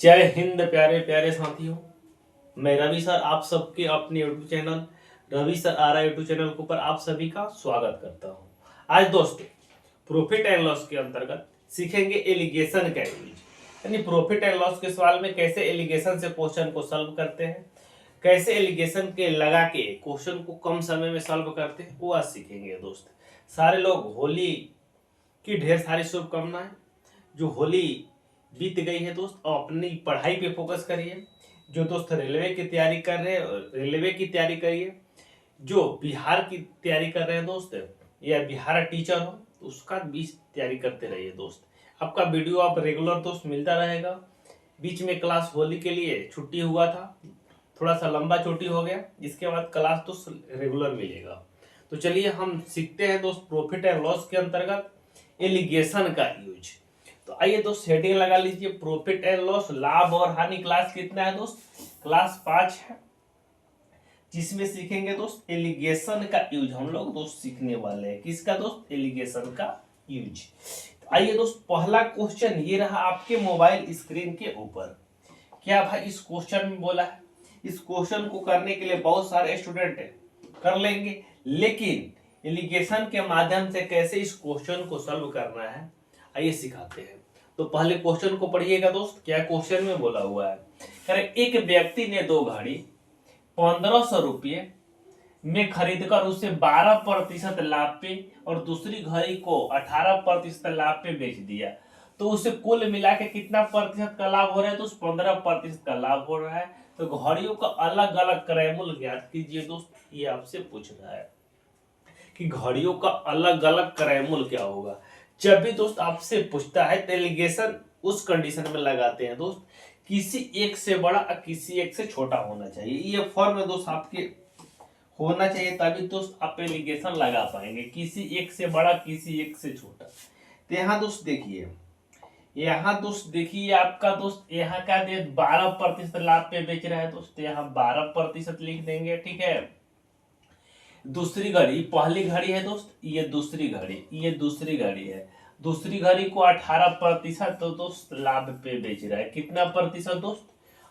जय हिंद प्यारे प्यारे साथियों। मैं रवि सर आप सबके अपने यूट्यूब चैनल रवि सर आ रहा यूट्यूब चैनल के ऊपर आप सभी का स्वागत करता हूं। आज दोस्तों प्रॉफिट एंड लॉस के अंतर्गत सीखेंगे एलिगेशन का यूज, यानी प्रॉफिट एंड लॉस के सवाल में कैसे एलिगेशन से क्वेश्चन को सॉल्व करते हैं, कैसे एलिगेशन के लगा के क्वेश्चन को कम समय में सॉल्व करते हैं, वो आज सीखेंगे दोस्त। सारे लोग होली की ढेर सारी शुभकामनाएं। जो होली बीत गई है दोस्त, और अपनी पढ़ाई पे फोकस करिए। जो दोस्त रेलवे की तैयारी कर रहे हैं रेलवे की तैयारी करिए। जो बिहार की तैयारी कर रहे हैं दोस्त, या बिहार टीचर हो तो उसका भी तैयारी करते रहिए दोस्त। आपका वीडियो आप रेगुलर दोस्त मिलता रहेगा। बीच में क्लास होली के लिए छुट्टी हुआ था, थोड़ा सा लंबा छुट्टी हो गया, इसके बाद क्लास तो रेगुलर मिलेगा। तो चलिए हम सीखते हैं दोस्त प्रॉफिट एंड लॉस के अंतर्गत एलिगेशन का यूज। तो आइए दोस्त हेडिंग लगा लीजिए, प्रॉफिट एंड लॉस, लाभ और हानि। क्लास कितना है दोस्त? क्लास 5 है, जिसमें सीखेंगे दोस्त एलिगेशन का यूज। हम लोग दोस्त सीखने वाले हैं किसका दोस्त? एलिगेशन का यूज। तो आइए दोस्त पहला क्वेश्चन ये रहा आपके मोबाइल स्क्रीन के ऊपर। क्या भाई इस क्वेश्चन में बोला है? इस क्वेश्चन को करने के लिए बहुत सारे स्टूडेंट कर लेंगे, लेकिन एलिगेशन के माध्यम से कैसे इस क्वेश्चन को सॉल्व करना है आइए सिखाते हैं। तो पहले क्वेश्चन को पढ़िएगा दोस्त, क्या क्वेश्चन में बोला हुआ है। कह रहे एक व्यक्ति ने दो घड़ी 1500 रुपये में खरीदकर उसे 12% लाभ पे और दूसरी घड़ी को 18% लाभ पे बेच दिया, तो उसे कुल मिला के कितना प्रतिशत का लाभ हो रहा है? तो उस 15% का लाभ हो रहा है। तो घड़ियों का अलग अलग क्रय मूल्य ज्ञात कीजिए दोस्त, ये आपसे पूछ रहा है कि घड़ियों का अलग अलग क्रय मूल्य क्या होगा। जब भी दोस्त आपसे पूछता है तो एलिगेशन उस कंडीशन में लगाते हैं दोस्त, किसी एक से बड़ा और किसी एक से छोटा होना चाहिए। ये फॉर्म में दोस्त आपके होना चाहिए, तभी दोस्त आप एलिगेशन लगा पाएंगे, किसी एक से बड़ा किसी एक से छोटा। तो यहाँ दोस्त देखिए, यहाँ दोस्त देखिए आपका दोस्त यहाँ क्या दे 12% लाभ पे बेच रहा है दोस्त, यहाँ 12% लिख देंगे, ठीक है। दूसरी घड़ी, पहली घड़ी है दोस्त, ये दूसरी घड़ी, ये दूसरी घड़ी है। दूसरी घड़ी को 18% तो दोस्त लाभ पे बेच रहा है। कितना प्रतिशत दोस्त?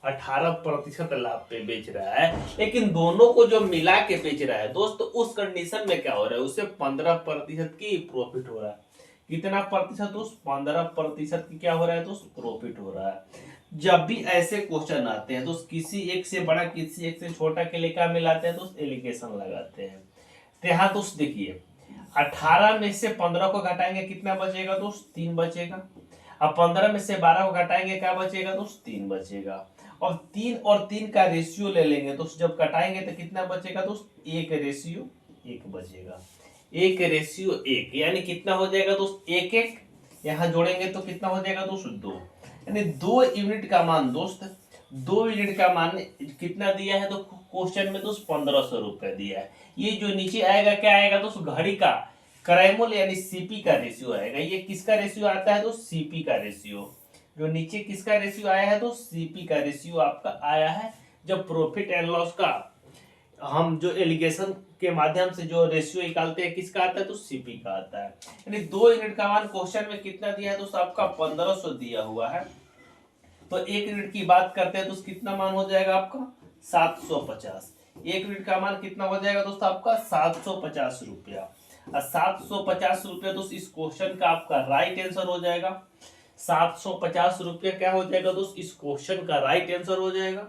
18% लाभ पे बेच रहा है। लेकिन दोनों को जो मिला के बेच रहा है दोस्त, तो उस कंडीशन में क्या हो रहा है? उसे 15% की प्रॉफिट हो रहा है। कितना प्रतिशत दोस्त? 15% की क्या हो रहा है दोस्त? प्रॉफिट हो रहा है। जब भी ऐसे क्वेश्चन आते हैं तो किसी एक से बड़ा किसी एक से छोटा के लिए क्या मिलाते हैं दोस्त? एलिगेशन लगाते हैं। तो यहाँ दोस्त देखिए 18 में से 15 को घटाएंगे कितना बचेगा दोस्त? 3 बचेगा। अब 15 में से 12 को घटाएंगे क्या बचेगा दोस्त? 3 बचेगा। और 3 और 3 का रेशियो ले लेंगे दोस्त, जब घटाएंगे तो कितना बचेगा दोस्त? 1:1 बचेगा। 1:1 यानी कितना हो जाएगा दोस्त? 1:1। यहाँ जोड़ेंगे तो कितना हो जाएगा दोस्त? 2। यानी 2 यूनिट का मान दोस्त, 2 यूनिट का मान कितना दिया है? तो क्वेश्चन में दोस्त 1500 रुपए दिया है। ये जो नीचे आएगा क्या आएगा दोस्त? घड़ी का क्रय मूल्य यानी सीपी का रेशियो आएगा। ये किसका रेशियो आता है दोस्त? सीपी का रेशियो। जो नीचे किसका रेशियो आया है दोस्त? सीपी का रेशियो आपका आया है। जब प्रॉफिट एंड लॉस का हम जो एलिगेशन के माध्यम से जो रेशियो निकालते हैं किसका आता है? तो सीपी का आता है। यानी 2 यूनिट का मान क्वेश्चन में कितना दिया है दोस्त? आपका 1500 दिया हुआ है। तो 1 यूनिट की बात करते हैं तो कितना मान हो जाएगा आपका? 750। 1 यूनिट का मान कितना हो जाएगा दोस्त? आपका 750 रुपया। और 750 रुपया दोस्त इस क्वेश्चन का आपका राइट आंसर हो जाएगा। 750 रुपया क्या हो जाएगा दोस्त? इस क्वेश्चन का राइट आंसर हो जाएगा।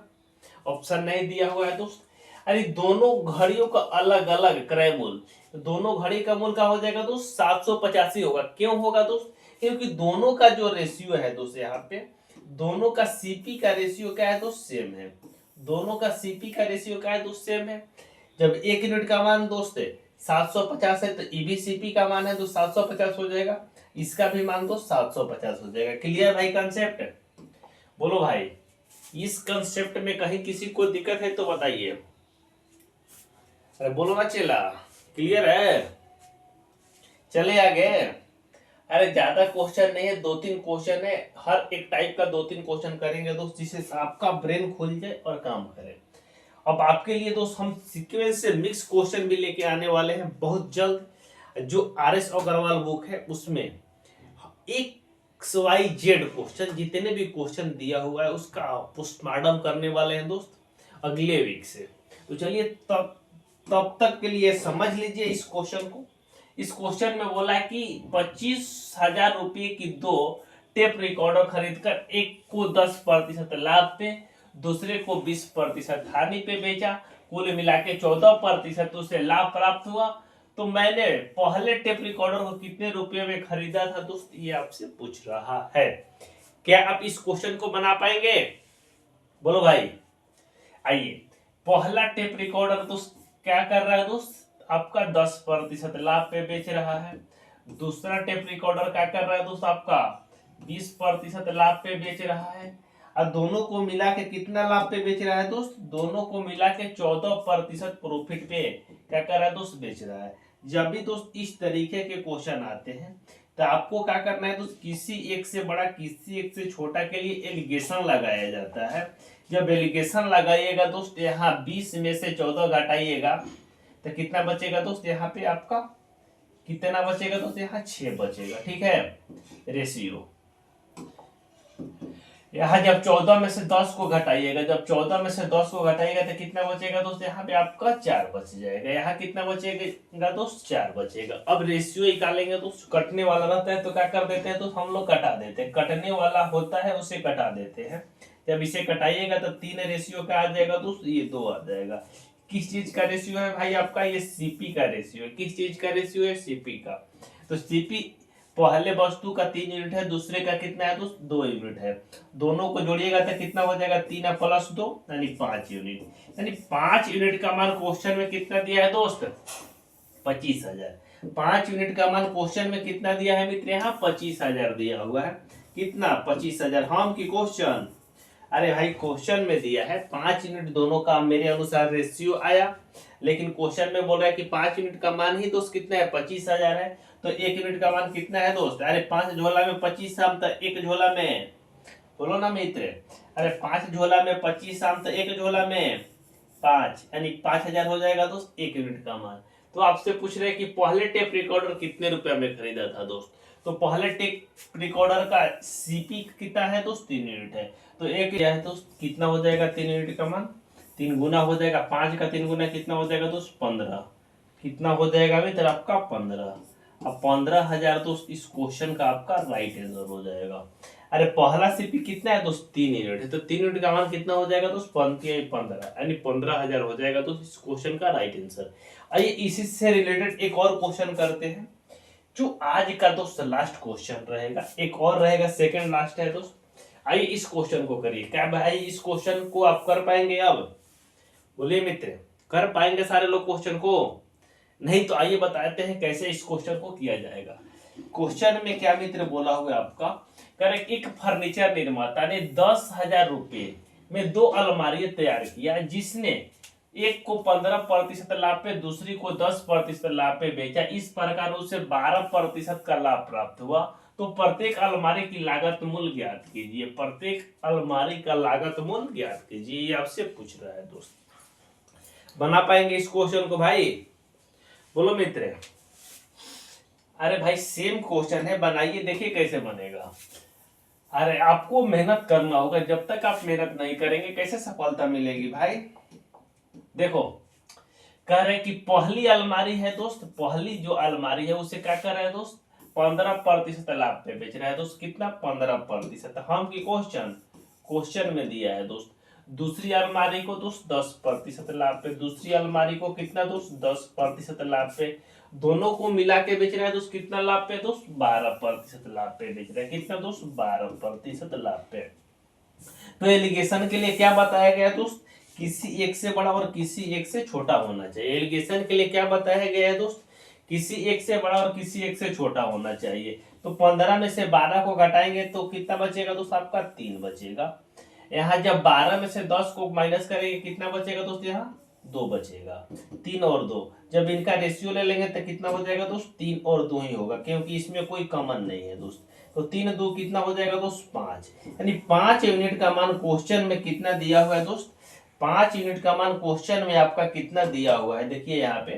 ऑप्शन नहीं दिया हुआ है दोस्त। अरे दोनों घड़ियों का अलग अलग क्रय मूल्य, दोनों घड़ी का मूल्य क्या हो जाएगा दोस्त? 750 ही होगा। क्यों होगा दोस्त? क्योंकि दोनों का जो रेशियो है दोस्त, यहाँ पे दोनों का सीपी का रेशियो क्या है दोस्त? सेम है। दोनों का सीपी का रेशियो क्या है दोस्त? सेम है। जब 1 यूनिट का मान दोस्त है 750 है, तो ईबी सीपी का मान है तो 750 हो जाएगा। इसका भी मान दोस्त 750 हो जाएगा। क्लियर भाई कंसेप्ट? बोलो भाई, इस कंसेप्ट में कहीं किसी को दिक्कत है तो बताइए। अरे बोलो ना चेला, क्लियर है? चले आगे। अरे ज्यादा क्वेश्चन नहीं है, 2-3 क्वेश्चन है। हर एक टाइप का 2-3 क्वेश्चन करेंगे दोस्त, जिससे आपका ब्रेन खुल जाए और काम करे। अब आपके लिए दोस्त हम सीक्वेंस से मिक्स क्वेश्चन भी लेके आने वाले हैं बहुत जल्द। जो आर एस अग्रवाल बुक है उसमें एक XYZ क्वेश्चन, जितने भी क्वेश्चन दिया हुआ है उसका पोस्टमार्टम करने वाले हैं दोस्त अगले वीक से। तो चलिए तब तब तक के लिए समझ लीजिए इस क्वेश्चन को। इस क्वेश्चन में बोला है कि 25,000 रुपये की दो टेप रिकॉर्डर खरीदकर एक को 10% लाभ पे, दूसरे को 20% हानि पे बेचा, कुल मिला के 14% उसे लाभ प्राप्त हुआ। तो मैंने पहले टेप रिकॉर्डर को कितने रुपए में खरीदा था दोस्त, ये आपसे पूछ रहा है। क्या आप इस क्वेश्चन को बना पाएंगे? बोलो भाई। आइए, पहला टेप रिकॉर्डर दोस्त क्या कर रहा है दोस्त, आपका 10% लाभ पे बेच रहा है। दूसरा टेप रिकॉर्डर क्या कर रहा है दोस्त, आपका 20% लाभ पे बेच रहा है। और दोनों को मिला के कितना लाभ पे बेच रहा है दोस्त, दोनों को मिला के 14% प्रॉफिट पे क्या कर रहा है दोस्त, बेच रहा है। जब भी दोस्त इस तरीके के क्वेश्चन आते हैं तो आपको क्या करना है दोस्त, किसी एक से बड़ा किसी एक से छोटा के लिए एलिगेशन लगाया जाता है। जब एलिगेशन लगाइएगा दोस्त, यहाँ 20 में से 14 घटाइएगा तो कितना बचेगा दोस्त, यहाँ पे आपका कितना बचेगा दोस्त, यहाँ 6 बचेगा। ठीक है, रेशियो। यहाँ जब 14 में से 10 को घटाइएगा, जब 14 में से 10 को घटाइएगा तो कितना बचेगा दोस्त, यहाँ पे आपका 4 बच जाएगा। यहाँ कितना बचेगा दोस्त, 4 बचेगा। अब रेशियो निकालेंगे दोस्त, कटने वाला रहता है तो क्या कर देते हैं दोस्त, हम लोग कटा देते हैं। कटने वाला होता है उसे कटा देते हैं। जब इसे कटाइएगा तो 3 रेशियो का आ जाएगा दोस्त, ये 2 आ जाएगा। किस चीज का रेशियो है भाई आपका, ये सीपी का रेशियो है। किस चीज का रेशियो है, सीपी का। तो सीपी पहले वस्तु का 3 यूनिट है, दूसरे का कितना है दोस्त, 2 यूनिट है। दोनों को जोड़िएगा तो कितना हो जाएगा, 3 प्लस 2 यानी 5 यूनिट। यानी 5 यूनिट का मान क्वेश्चन में कितना दिया है दोस्त, 25,000। 5 यूनिट का मान क्वेश्चन में कितना दिया है मित्र, यहाँ 25,000 दिया हुआ है। कितना, 25,000। हम की क्वेश्चन, अरे भाई क्वेश्चन में दिया है 5 यूनिट, दोनों का मेरे अनुसार रेशियो आया। लेकिन क्वेश्चन में बोल रहा है कि 5 यूनिट का मान ही दोस्त कितना है, 25,000 है। तो 1 यूनिट का मान कितना है दोस्त, अरे 5 झोला में 25 आम तो 1 झोला में, बोलो ना मित्र, अरे 5 झोला में 25 आम तो 1 झोला में 5, यानी 5,000 हो जाएगा दोस्त 1 यूनिट का मान। तो आपसे पूछ रहे हैं कि पहले टेप रिकॉर्डर कितने रुपए में खरीदा था दोस्त। तो पहले टेप रिकॉर्डर का सीपी कितना है दोस्त, 3 यूनिट है। तो एक क्या है दोस्त, कितना हो जाएगा 3 यूनिट का मान, 3 गुना हो जाएगा। 5 का 3 गुना कितना हो जाएगा दोस्त, 15। कितना हो जाएगा मित्र आपका, 15। अब 15,000 दोस्त इस क्वेश्चन का आपका राइट आंसर हो जाएगा। अरे पहला सीपी कितना है दोस्त, 3 यूनिट है। तो 3 यूनिट का मान कितना हो जाएगा दोस्त, 15, यानी 15,000 हो जाएगा दोस्त इस क्वेश्चन का राइट आंसर। आइए इसी से रिलेटेड एक और क्वेश्चन करते हैं, जो आज का दोस्त लास्ट क्वेश्चन रहेगा। एक और रहेगा, सेकंड लास्ट है दोस्त। आइए इस क्वेश्चन को करिए। क्या भाई इस क्वेश्चन को आप कर पाएंगे? अब बोलिए मित्र, कर पाएंगे सारे लोग क्वेश्चन को? नहीं तो आइए बताते हैं कैसे इस क्वेश्चन को किया जाएगा। क्वेश्चन में क्या मित्र बोला हुआ आपका, करे एक फर्नीचर निर्माता ने 10,000 रुपए में 2 अलमारियां तैयार किया, जिसने एक को 15% लाभ पे, दूसरी को 10% लाभ पे बेचा। इस प्रकार उसे 12% का लाभ प्राप्त हुआ। तो प्रत्येक अलमारी की लागत मूल्य ज्ञात कीजिए। प्रत्येक अलमारी का लागत मूल्य ज्ञात कीजिए, ये आपसे पूछ रहा है दोस्त। बना पाएंगे इस क्वेश्चन को भाई? बोलो मित्र। अरे भाई सेम क्वेश्चन है, बनाइए, देखिए कैसे बनेगा। अरे आपको मेहनत करना होगा, जब तक आप मेहनत नहीं करेंगे कैसे सफलता मिलेगी भाई। देखो, कह रहे कि पहली अलमारी है दोस्त, पहली जो अलमारी है उसे क्या कर रहा है दोस्त, 15% लाभ पे बेच रहा है दोस्त। कितना, 15%। हम की क्वेश्चन में दिया है दोस्त। दूसरी अलमारी को दोस्त 10% लाभ पे, दूसरी अलमारी को कितना दोस्त, 10% लाभ पे। दोनों को मिला के बेच रहा है दोस्त, कितना लाभ पे दोस्त, 12% लाभ पे बेच रहा है। कितना दोस्त, 12% लाभ पे। तो एलिगेशन के लिए क्या बताया गया दोस्त, किसी एक से बड़ा और किसी एक से छोटा होना चाहिए। एलिगेशन के लिए क्या बताया गया है दोस्त, किसी एक से बड़ा और किसी एक से छोटा होना चाहिए। तो 15 में से 12 को घटाएंगे तो कितना बचेगा दोस्त, आपका 3 बचेगा। यहाँ जब 12 में से 10 को माइनस करेंगे कितना बचेगा दोस्त, यहाँ 2 बचेगा। 3 और 2, जब इनका रेशियो ले लेंगे तो कितना हो जाएगा दोस्त, 3 और 2 ही होगा, क्योंकि इसमें कोई कॉमन नहीं है दोस्त। तो 3 2 कितना हो जाएगा दोस्त, 5। यानी 5 यूनिट का मान क्वेश्चन में कितना दिया हुआ है दोस्त, 5 यूनिट का मान क्वेश्चन में आपका कितना दिया हुआ है। देखिए यहाँ पे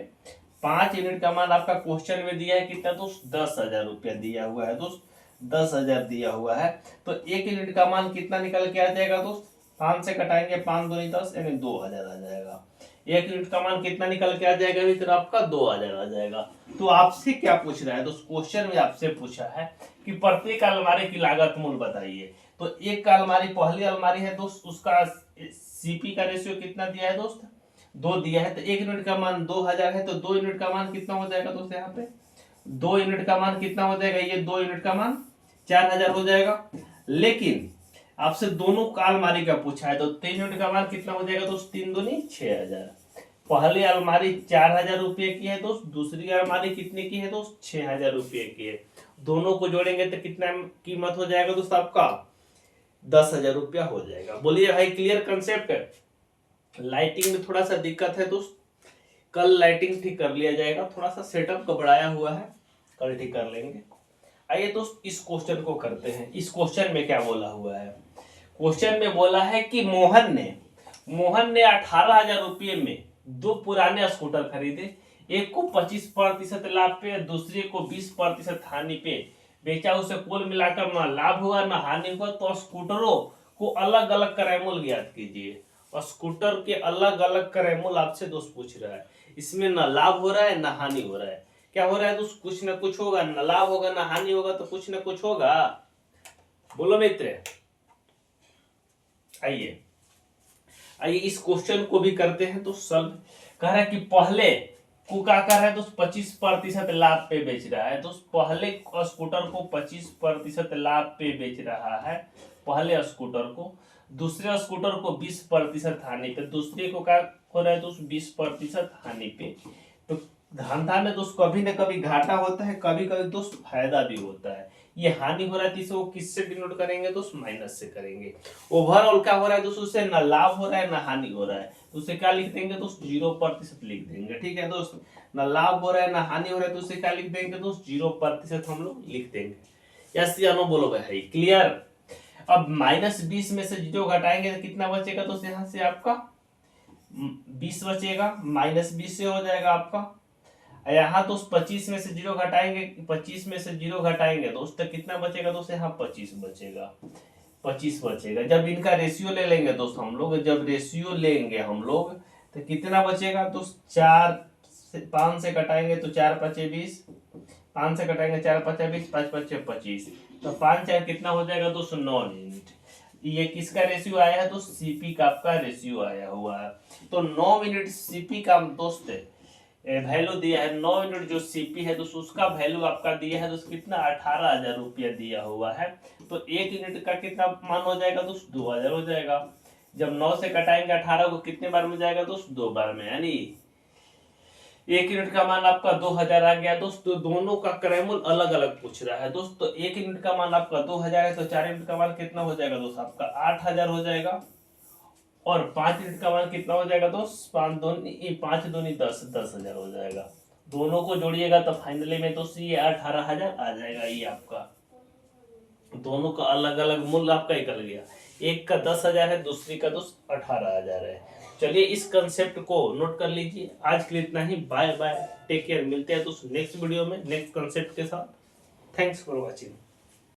5 यूनिट का मान आपका क्वेश्चन में दिया है कितना दोस्त, 10,000 रुपया दिया हुआ है दोस्त। 10,000 दिया हुआ है। तो 1 यूनिट का मान कितना निकल के आ जाएगा दोस्त? 5 से कटाएंगे, 5 दूनी 10 यानी 2,000 आ जाएगा। 1 यूनिट का मान कितना निकल के आ जाएगा मित्र? आपका 2,000 आ जाएगा। तो आपसे क्या पूछ रहा है दोस्त? क्वेश्चन में आपसे पूछा है कि प्रत्येक अलमारी की लागत मूल्य बताइए। तो एक का अलमारी, पहली अलमारी है दोस्त, उसका सीपी का रेशियो कितना दिया है दोस्त? 2 दिया है। तो 1 यूनिट का मान 2,000 है, तो 2 यूनिट का मान कितना हो जाएगा दोस्त? यहाँ पे 2 यूनिट का मान कितना हो जाएगा? ये 2 यूनिट का मान 4,000 हो जाएगा। लेकिन आपसे दोनों का अलमारी का पूछा है, तो 3 यूनिट का मान कितना हो जाएगा दोस्त? 3 दूनी 6,000। पहली अलमारी 4,000 रुपये की है दोस्त, दूसरी अलमारी कितने की है दोस्त? 6,000 रुपये की है। दोनों को जोड़ेंगे तो कितना कीमत हो जाएगा दोस्त? आपका 10,000 रुपया हो जाएगा। बोलिए भाई, क्लियर कंसेप्ट है? लाइटिंग में थोड़ा सा दिक्कत है दोस्त, कल लाइटिंग ठीक कर लिया जाएगा, थोड़ा सा सेटअप गड़बड़ाया हुआ है, कल ठीक कर लेंगे। आइए दोस्त इस क्वेश्चन को करते हैं। इस क्वेश्चन में क्या बोला हुआ है? क्वेश्चन में बोला है कि मोहन ने 18,000 रुपये में 2 पुराने स्कूटर खरीदे। एक को 25% लाभ पे, दूसरे को 20% हानि पे बेचा। उसे कुल मिलाकर ना लाभ हुआ ना हानि हुआ। तो स्कूटरों को अलग अलग क्रय मूल्य ज्ञात कीजिए। और स्कूटर के अलग अलग क्रय मूल्य आपसे दोस्त पूछ रहा है। इसमें ना लाभ हो रहा है ना हानि हो रहा है। क्या हो रहा है दोस्त? कुछ ना कुछ होगा, ना लाभ होगा ना हानि होगा, तो कुछ ना कुछ होगा। बोलो मित्र। आइए इस क्वेश्चन को भी करते हैं। तो सॉल्व कह रहा है कि पहले को क्या कर रहा है दोस्त? 25% लाभ पे बेच रहा है। दोस्त पहले स्कूटर को 25% लाभ पे बेच रहा है, पहले स्कूटर को। दूसरे स्कूटर को 20% हानि पे। दूसरे को क्या हो रहा है दोस्त? 20% हानि पे। तो धंधा में दोस्त कभी ना कभी घाटा होता है, कभी कभी दोस्त फायदा भी होता है। ये हानि हो रहा है, इसे वो किससे डिनोट करेंगे दोस्त? माइनस से करेंगे। ओवरऑल क्या हो रहा है दोस्त? उससे ना लाभ हो रहा है ना हानि हो रहा है, तो उसे क्या लिख देंगे दोस्त? 0% लिख देंगे। ठीक है दोस्त, ना लाभ हो रहा है ना हानि हो रहा है, तो उसे क्या लिख देंगे दोस्त? 0% हम लोग लिख देंगे। यस या नो बोलो भाई, क्लियर? अब -20 में से 0 घटाएंगे तो कितना बचेगा दोस्त? यहाँ से आपका 20 बचेगा, -20 से हो जाएगा आपका। यहाँ दोस्त 25 में से 0 घटाएंगे, 25 में से 0 घटाएंगे दोस्त तो कितना बचेगा दोस्त? यहाँ 25 बचेगा, 25 बचेगा। जब इनका रेशियो ले लेंगे दोस्त हम लोग, जब रेशियो लेंगे हम लोग तो कितना बचेगा दोस्त? 5 से कटाएंगे तो 4 पचे 20, 5 से कटाएंगे 4 पचे 20, 5 पचे 25, तो 5 4 कितना हो जाएगा दोस्त? 9 यूनिट। ये किसका रेशियो आया है दोस्त? सीपी का आपका रेशियो आया हुआ है। तो 9 यूनिट सीपी का दोस्त वैल्यू दिया है। 9 यूनिट जो सीपी है दोस्त उसका वैल्यू आपका दिया है दोस्त कितना? 18,000 रुपया दिया हुआ है। तो 1 यूनिट का कितना मान हो जाएगा दोस्त? 2,000 हो जाएगा। जब 9 से कटाएंगे 18 को कितने बार में जाएगा दोस्त? 2 बार में, यानी 1 यूनिट का मान आपका 2,000 आ गया दोस्त। तो दोनों का क्रय मूल्य अलग अलग पूछ रहा है दोस्त। तो 1 यूनिट का मान आपका 2,000 है, तो 4 यूनिट का मान कितना हो जाएगा दोस्त? आपका 8,000 हो जाएगा। और 5 यूनिट का मान कितना हो जाएगा दोस्त? 5 दूनी 10, 10,000 हो जाएगा। दोनों को जोड़िएगा तो फाइनली में दोस्त ये 18,000 आ जाएगा। ये आपका दोनों का अलग अलग मूल्य आपका निकल गया। एक का 10,000 है, दूसरी का दोस्त 18,000 है। चलिए इस कंसेप्ट को नोट कर लीजिए। आज के लिए इतना ही। Bye bye, take care. मिलते हैं दोस्त नेक्स्ट वीडियो में नेक्स्ट कंसेप्ट के साथ। Thanks for watching.